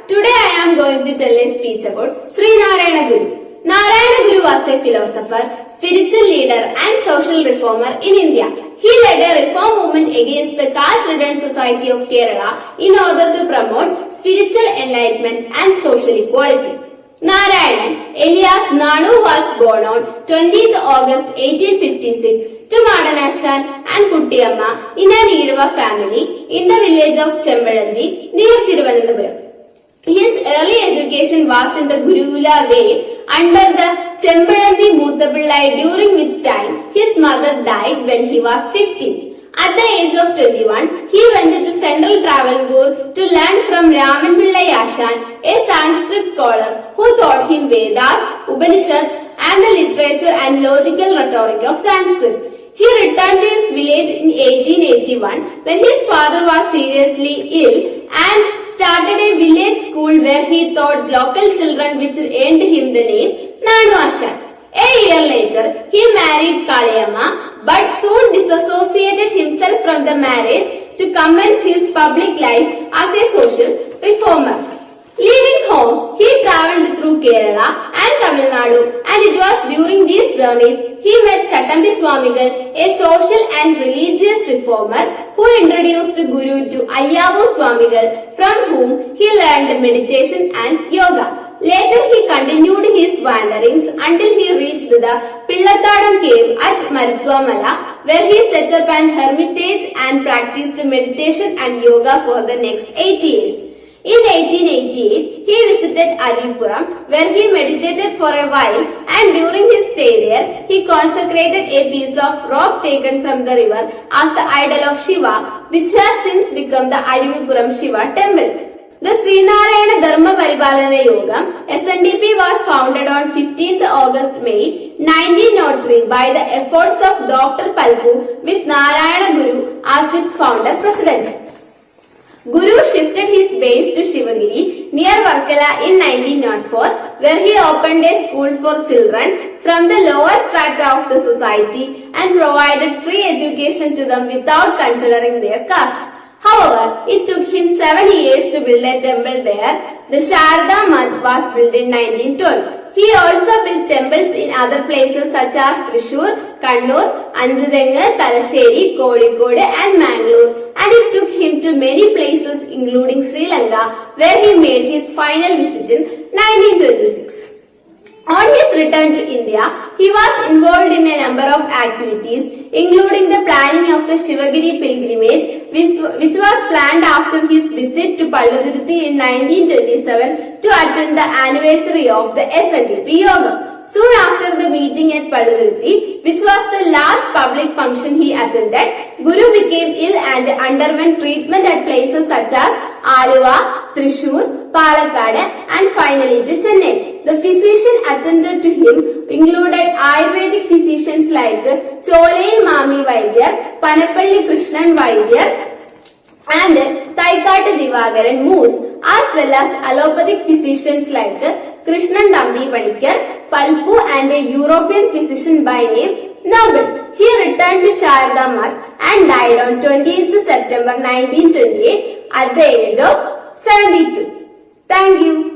Today I am going to tell a speech about Sri Narayana Guru. Narayana Guru was a philosopher, spiritual leader and social reformer in India. He led a reform movement against the caste-ridden society of Kerala in order to promote spiritual enlightenment and social equality. Narayanan, alias Nanu, was born on 20th August 1856 to Madanashan and Kuttiyamma in an Idava family in the village of Chembalandi near Thiruvananthapuram. His early education was in the Gurukula way under the Chembalandi Moothapillai, during which time his mother died when he was 15. At the age of 21, he went to Central Travancore to learn from Raman Pillai Ashan, a Sanskrit scholar who taught him Vedas, Upanishads and the literature and logical rhetoric of Sanskrit. He returned to his village in 1881 when his father was seriously ill and started a village school where he taught local children, which earned him the name Nanu Ashan. A year later, he married Kaliyamma but soon disassociated himself from the marriage to commence his public life as a social reformer. Leaving home, he travelled through Kerala and Tamil Nadu, and it was during these journeys he met Chattambi Swamigal, a social and religious reformer who introduced Guru to Ayyavu Swamigal, from whom he learned meditation and yoga. Later he continued his wanderings until he reached the Pillatadam cave at Maruthwamala, where he set up an hermitage and practiced meditation and yoga for the next 8 years. In 1888, he visited Aruvipuram, where he meditated for a while, and during his stay there, he consecrated a piece of rock taken from the river as the idol of Shiva, which has since become the Aruvipuram Shiva temple. The Srinarayana Dharma Paripalana Yogam SNDP was founded on 15th August May 1903 by the efforts of Dr. Palpu, with Narayana Guru as its founder president. Guru shifted his base to Shivagiri near Varkala in 1904, where he opened a school for children from the lower strata of the society and provided free education to them without considering their caste. However, it took him 7 years to build a temple there. The Sharda Math was built in 1912. He also built temples in other places such as Thrissur, Kannur, Anjadenga, Talasheri, Kozhikode and Mangalore, and it took him to many places including Sri Lanka, where he made his final visit in 1926. On his return to India, he was involved in a number of activities, including the planning of the Shivagiri pilgrimage, which was planned after his visit to Palladurthi in 1927 to attend the anniversary of the SNDP Yoga. Soon after the meeting at Palladurthi, which was the last public function he attended, Guru became ill and underwent treatment at places such as Aluva, Thrissur, Palakkad and finally to Chennai. The physician attended to him included Ayurvedic physicians like Cholain Mami Vaidyar, Panapalli Krishnan Vaidyar and Thaikkatte Divagaran Moose, as well as allopathic physicians like Krishnan Thambi Panikkar, Palpu and a European physician by name Nobel. He returned to Sharda Math and died on 20th September 1928 at the age of 72. Thank you.